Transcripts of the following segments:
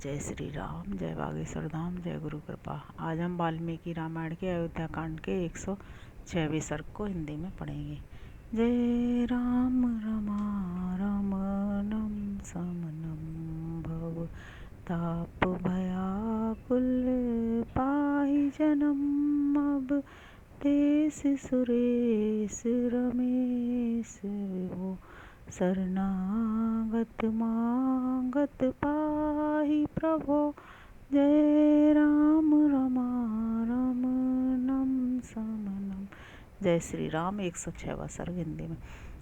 जय श्री राम, जय बागेश्वर धाम, जय गुरु कृपा। आज हम वाल्मीकि रामायण के अयोध्या कांड के 106वें सर्ग को हिंदी में पढ़ेंगे। जय राम रमणम समनम भव ताप भयाकुल पाहि जनम अब देश सुरेश रमेश विभो शरणागत मांगत पाहि प्रभो। जय राम रमणम समनम। जय श्री राम। 106वां सर्ग हिंदी में।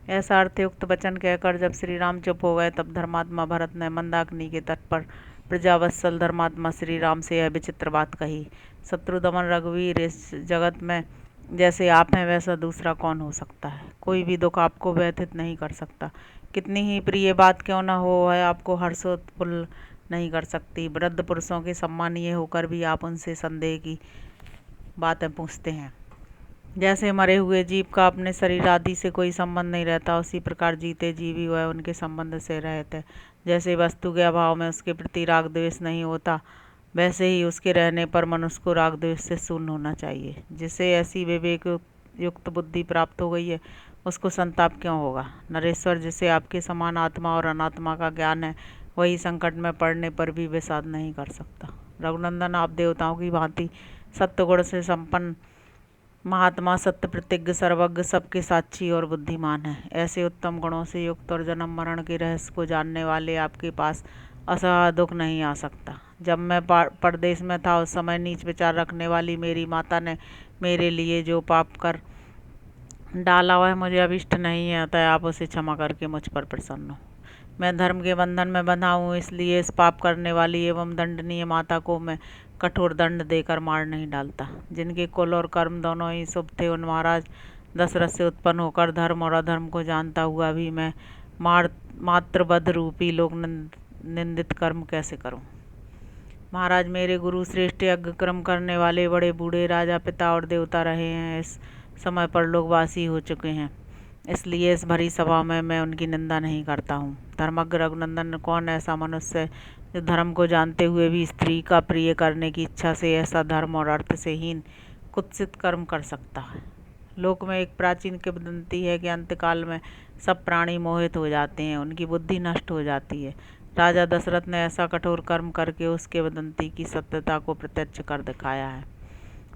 ऐसा अर्थयुक्त वचन कहकर जब श्री राम चुप हो गए तब धर्मात्मा भरत ने मंदाकिनी के तट पर प्रजावत्सल धर्मात्मा श्री राम से यह विचित्र बात कही। शत्रुदमन रघुवीर, इस जगत में जैसे आप हैं वैसा दूसरा कौन हो सकता है। कोई भी दुख आपको व्यथित नहीं कर सकता। कितनी ही प्रिय बात क्यों न हो, वह आपको हर्षोत्फुल्ल नहीं कर सकती। वृद्ध पुरुषों के सम्मानीय होकर भी आप उनसे संदेह की बातें पूछते हैं। जैसे मरे हुए जीव का अपने शरीर आदि से कोई संबंध नहीं रहता, उसी प्रकार जीते जीवी वह उनके संबंध से रहते। जैसे वस्तु के अभाव में उसके प्रति राग द्वेष नहीं होता, वैसे ही उसके रहने पर मनुष्य को राग द्वेष से शून्य होना चाहिए। जिसे ऐसी विवेक युक्त बुद्धि प्राप्त हो गई है, उसको संताप क्यों होगा। नरेश्वर, जिसे आपके समान आत्मा और अनात्मा का ज्ञान है, वही संकट में पड़ने पर भी विषाद नहीं कर सकता। रघुनंदन, आप देवताओं की भांति सत्य गुण से संपन्न महात्मा, सत्य प्रतिज्ञ, सर्वज्ञ, सबके साक्षी और बुद्धिमान है। ऐसे उत्तम गुणों से युक्त और जन्म मरण के रहस्य को जानने वाले आपके पास असह दुख नहीं आ सकता। जब मैं परदेश में था, उस समय नीच विचार रखने वाली मेरी माता ने मेरे लिए जो पाप कर डाला वह मुझे अभिष्ट नहीं है, अतः आप उसे क्षमा करके मुझ पर प्रसन्न हो। मैं धर्म के बंधन में बंधा हूँ, इसलिए इस पाप करने वाली एवं दंडनीय माता को मैं कठोर दंड देकर मार नहीं डालता। जिनके कुल और कर्म दोनों ही शुभ थे, उन महाराज दशरथ से उत्पन्न होकर धर्म और अधर्म को जानता हुआ भी मैं मात्र वध रूपी लोक निंदित कर्म कैसे करूं। महाराज, मेरे गुरु श्रेष्ठ यज्ञ कर्म करने वाले बड़े बूढ़े राजा, पिता और देवता रहे हैं। इस समय पर लोकवासी हो चुके हैं, इसलिए इस भरी सभा में मैं उनकी निंदा नहीं करता हूँ। धर्मज्ञ रघुनंदन, कौन ऐसा मनुष्य है जो धर्म को जानते हुए भी स्त्री का प्रिय करने की इच्छा से ऐसा धर्म और अर्थ से हीन कुत्सित कर्म कर सकता है। लोक में एक प्राचीन किंवदंती है कि अंतकाल में सब प्राणी मोहित हो जाते हैं, उनकी बुद्धि नष्ट हो जाती है। राजा दशरथ ने ऐसा कठोर कर्म करके उस किंवदंती की सत्यता को प्रत्यक्ष कर दिखाया है।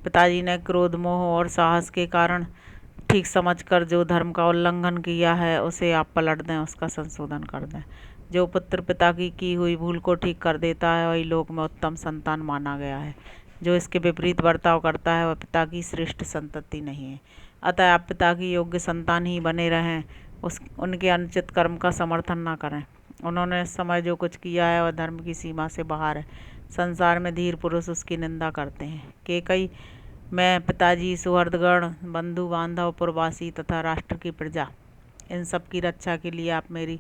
पिताजी ने क्रोध, मोह और साहस के कारण ठीक समझकर जो धर्म का उल्लंघन किया है, उसे आप पलट दें, उसका संशोधन कर दें। जो पुत्र पिता की हुई भूल को ठीक कर देता है, वही लोक में उत्तम संतान माना गया है। जो इसके विपरीत बर्ताव करता है, वह पिता की श्रेष्ठ संतति नहीं है। अतः आप पिता की योग्य संतान ही बने रहें, उनके अनुचित कर्म का समर्थन न करें। उन्होंने इस समय जो कुछ किया है वह धर्म की सीमा से बाहर है। संसार में धीर पुरुष उसकी निंदा करते हैं। केकई, मैं, पिताजी, सुहृदगण, बंधु बांधव, पुरवासी तथा राष्ट्र की प्रजा, इन सब की रक्षा के लिए आप मेरी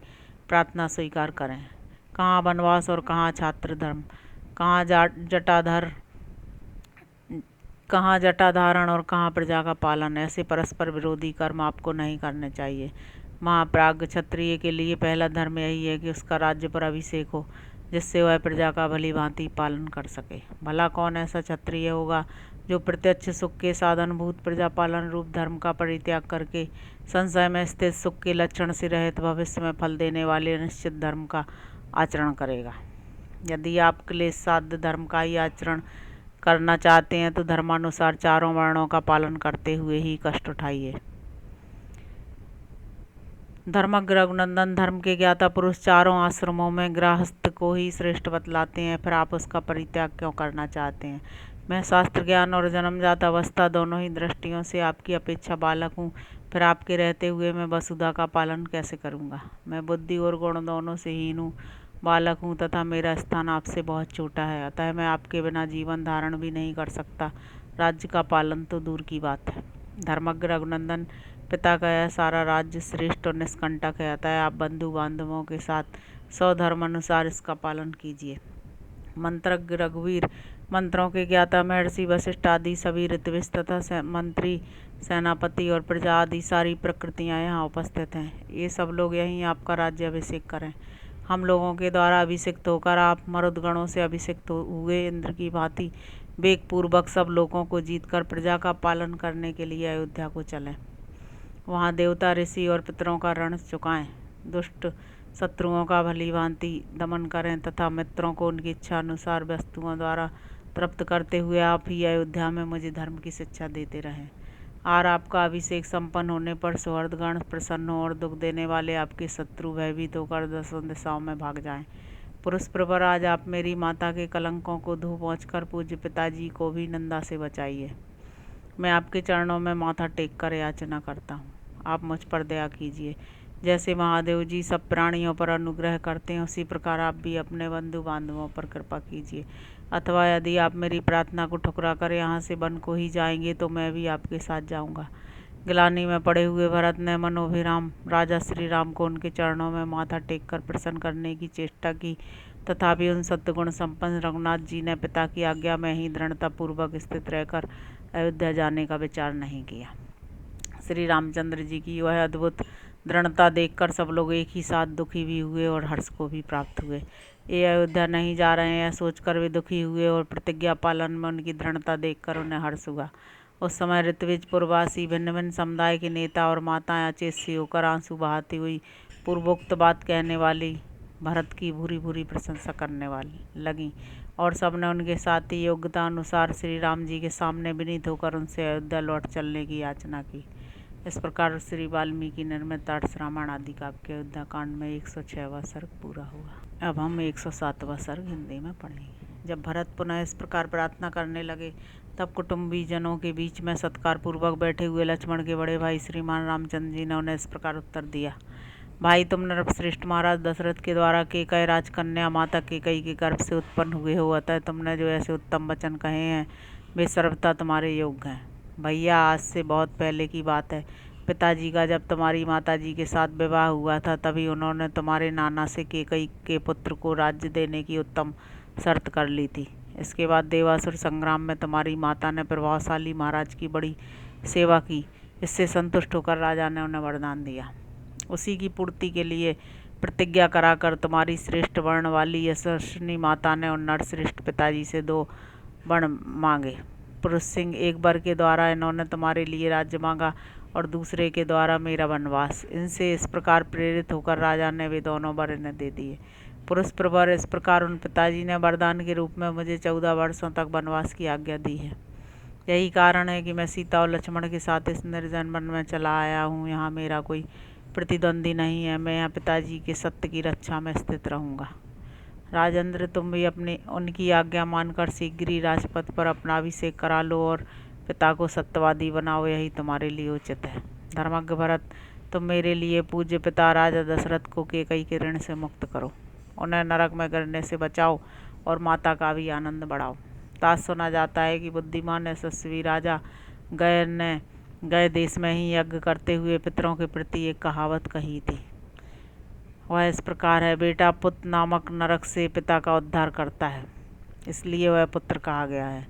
प्रार्थना स्वीकार करें। कहाँ वनवास और कहाँ छात्र धर्म, कहाँ जटाधारण और कहाँ प्रजा का पालन। ऐसे परस्पर विरोधी कर्म आपको नहीं करने चाहिए। महाप्राज्ञ क्षत्रिय के लिए पहला धर्म यही है कि उसका राज्य पर अभिषेक हो, जिससे वह प्रजा का भली भांति पालन कर सके। भला कौन ऐसा क्षत्रिय होगा जो प्रत्यक्ष सुख के साधनभूत प्रजा पालन रूप धर्म का परित्याग करके संशय में स्थित सुख के लक्षण से रहित भविष्य में फल देने वाले निश्चित धर्म का आचरण करेगा। यदि आप क्लेश साध्य धर्म का ही आचरण करना चाहते हैं तो धर्मानुसार चारों वर्णों का पालन करते हुए ही कष्ट उठाइए। धर्मज्ञ रघुनंदन, धर्म के ज्ञाता पुरुष चारों आश्रमों में गृहस्थ को ही श्रेष्ठ बतलाते हैं, फिर आप उसका परित्याग क्यों करना चाहते हैं। मैं शास्त्र ज्ञान और जन्मजात अवस्था दोनों ही दृष्टियों से आपकी अपेक्षा बालक हूँ, फिर आपके रहते हुए मैं वसुधा का पालन कैसे करूँगा। मैं बुद्धि और गुण दोनों से हीन हूँ, बालक हूँ तथा मेरा स्थान आपसे बहुत छोटा है, अतः मैं आपके बिना जीवन धारण भी नहीं कर सकता, राज्य का पालन तो दूर की बात है। धर्मज्ञ रघुनंदन, पिता का यह सारा राज्य श्रेष्ठ और निष्कंटक है, अतः आप बंधु बांधवों के साथ स्वधर्म अनुसार इसका पालन कीजिए। मंत्रज्ञ रघुवीर, मंत्रों के ज्ञाता महर्षि वशिष्ठ आदि सभी ऋत्विज तथा मंत्री, सेनापति और प्रजा आदि सारी प्रकृतियाँ यहाँ उपस्थित हैं। ये सब लोग यहीं आपका राज्य अभिषेक करें। हम लोगों के द्वारा अभिषिक्त होकर आप मरुदगणों से अभिषिक्त हुए इंद्र की भांति वेग पूर्वक सब लोगों को जीतकर प्रजा का पालन करने के लिए अयोध्या को चलें। वहाँ देवता, ऋषि और पितरों का ऋण चुकाएं, दुष्ट शत्रुओं का भली भांति दमन करें तथा मित्रों को उनकी इच्छा अनुसार वस्तुओं द्वारा तृप्त करते हुए आप ही अयोध्या में मुझे धर्म की शिक्षा देते रहें। और आपका अभिषेक संपन्न होने पर सुहृदगण प्रसन्न हो और दुख देने वाले आपके शत्रु भयभीत होकर दसों दिशाओं में भाग जाएं। पुरुष प्रवर, आज आप मेरी माता के कलंकों को धो पहुँचकर पूज्य पिताजी को भी निंदा से बचाइए। मैं आपके चरणों में माथा टेक कर याचना करता हूँ, आप मुझ पर दया कीजिए। जैसे महादेव जी सब प्राणियों पर अनुग्रह करते हैं, उसी प्रकार आप भी अपने बंधु बांधवों पर कृपा कीजिए। अथवा यदि आप मेरी प्रार्थना को ठुकरा कर यहाँ से वन को ही जाएंगे तो मैं भी आपके साथ जाऊँगा। गिलानी में पड़े हुए भरत ने मनोभिराम राजा श्री राम को उनके चरणों में माथा टेक कर प्रसन्न करने की चेष्टा की, तथापि उन सत्गुण संपन्न रघुनाथ जी ने पिता की आज्ञा में ही दृढ़तापूर्वक स्थित रहकर अयोध्या जाने का विचार नहीं किया। श्री रामचंद्र जी की वह अद्भुत दृढ़ता देखकर सब लोग एक ही साथ दुखी भी हुए और हर्ष को भी प्राप्त हुए। ये अयोध्या नहीं जा रहे हैं यह सोचकर वे दुखी हुए और प्रतिज्ञा पालन में उनकी दृढ़ता देखकर उन्हें हर्ष हुआ। उस समय ऋत्विजपुरवासी भिन्न भिन्न समुदाय के नेता और माताएं अचेत सी होकर आंसू बहाती हुई पूर्वोक्त बात कहने वाली भरत की भूरी भूरी प्रशंसा करने वाली लगी और सबने उनके साथ ही योग्यता अनुसार श्री राम जी के सामने विनीत होकर उनसे अयोध्या लौट चलने की याचना की। इस प्रकार श्री वाल्मीकि निर्मित रामायण आदि काव्य के अयोध्या कांड में 106वां सर्ग पूरा हुआ। अब हम 107वां सर्ग हिंदी में पढ़ेंगे। जब भरत पुनः इस प्रकार प्रार्थना करने लगे तब कुटुंबी जनों के बीच में सत्कार पूर्वक बैठे हुए लक्ष्मण के बड़े भाई श्रीमान रामचंद्र जी ने उन्हें इस प्रकार उत्तर दिया। भाई, तुम नरश्रेष्ठ महाराज दशरथ के द्वारा केकई राजकन्या माता केकई के गर्भ से उत्पन्न हुए हो, अतः तुमने जो ऐसे उत्तम वचन कहे हैं वे सर्वथा तुम्हारे योग्य हैं। भैया, आज से बहुत पहले की बात है, पिताजी का जब तुम्हारी माताजी के साथ विवाह हुआ था तभी उन्होंने तुम्हारे नाना से केकई के पुत्र को राज्य देने की उत्तम शर्त कर ली थी। इसके बाद देवासुर संग्राम में तुम्हारी माता ने प्रभावशाली महाराज की बड़ी सेवा की। इससे संतुष्ट होकर राजा ने उन्हें वरदान दिया। उसी की पूर्ति के लिए प्रतिज्ञा कराकर तुम्हारी श्रेष्ठ वर्ण वाली यशस्विनी माता ने उन नरश्रेष्ठ पिताजी से 2 वर्ण मांगे। पुरुष सिंह एक वर के द्वारा इन्होंने तुम्हारे लिए राज्य मांगा और दूसरे के द्वारा मेरा वनवास। इनसे इस प्रकार प्रेरित होकर राजा ने वे दोनों वर इन्हें दे दिए। पुरुष प्रवर, इस प्रकार उन पिताजी ने वरदान के रूप में मुझे 14 वर्षों तक वनवास की आज्ञा दी है। यही कारण है कि मैं सीता और लक्ष्मण के साथ इस निर्जन वन में चला आया हूँ। यहाँ मेरा कोई प्रतिद्वंदी नहीं है। मैं यहाँ पिताजी के सत्य की रक्षा में स्थित रहूँगा। राजेंद्र, तुम भी अपनी उनकी आज्ञा मानकर शीघ्र ही राजपथ पर अपना अभिषेक करा लो और पिता को सत्यवादी बनाओ, यही तुम्हारे लिए उचित है। धर्मज्ञ भरत, तुम मेरे लिए पूज्य पिता राजा दशरथ को केकई के ऋण से मुक्त करो, उन्हें नरक में गिरने से बचाओ और माता का भी आनंद बढ़ाओ। ताज सुना जाता है कि बुद्धिमान यशस्वी राजा गए देश में ही यज्ञ करते हुए पितरों के प्रति एक कहावत कही थी। वह इस प्रकार है, बेटा पुत्र नामक नरक से पिता का उद्धार करता है, इसलिए वह पुत्र कहा गया है।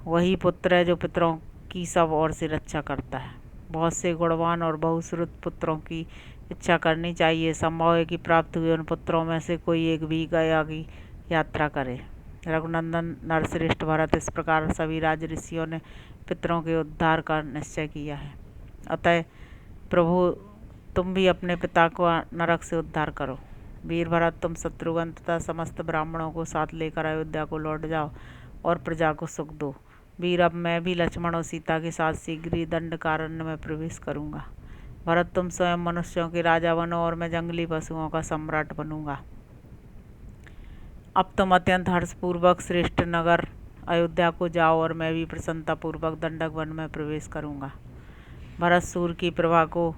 वही पुत्र है जो पितरों की सब ओर से रक्षा करता है। बहुत से गुणवान और बहुश्रुत पुत्रों की इच्छा करनी चाहिए। संभव है कि प्राप्त हुए उन पुत्रों में से कोई एक भी गया की यात्रा करे। रघुनंदन नरश्रेष्ठ भरत, इस प्रकार सभी राज ऋषियों ने पितरों के उद्धार का निश्चय किया है। अतः प्रभु, तुम भी अपने पिता को नरक से उद्धार करो। वीर भरत, तुम शत्रुघ्न तथा समस्त ब्राह्मणों को साथ लेकर अयोध्या को लौट जाओ और प्रजा को सुख दो। वीर, अब मैं भी लक्ष्मण और सीता के साथ शीघ्र ही दंडकारण्य में प्रवेश करूंगा। भरत, तुम स्वयं मनुष्यों के राजा बनो और मैं जंगली पशुओं का सम्राट बनूंगा। अब तुम अत्यंत हर्षपूर्वक श्रेष्ठ नगर अयोध्या को जाओ और मैं भी प्रसन्नतापूर्वक दंडक वन में प्रवेश करूंगा। भरत, सूर्य की प्रभा को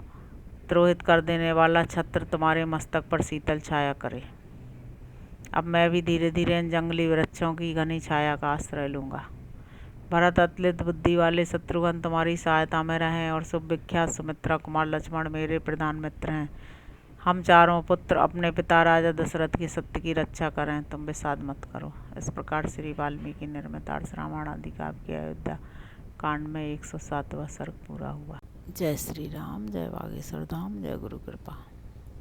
द्रोहित कर देने वाला छत्र तुम्हारे मस्तक पर शीतल छाया करे। अब मैं भी धीरे धीरे इन जंगली वृक्षों की घनी छाया का आश्रय लूँगा। भरत, अतुलित बुद्धि वाले शत्रुघ्न तुम्हारी सहायता में रहें और सुविख्यात सुमित्रा कुमार लक्ष्मण मेरे प्रधान मित्र हैं। हम चारों पुत्र अपने पिता राजा दशरथ की सत्य की रक्षा करें, तुम विषाद मत करो। इस प्रकार श्री वाल्मीकि निर्मित रामायण आदि काव्य के अयोध्या कांड में 107वां सर्ग पूरा हुआ। जय श्री राम, जय बागेश्वर धाम, जय गुरु कृपा।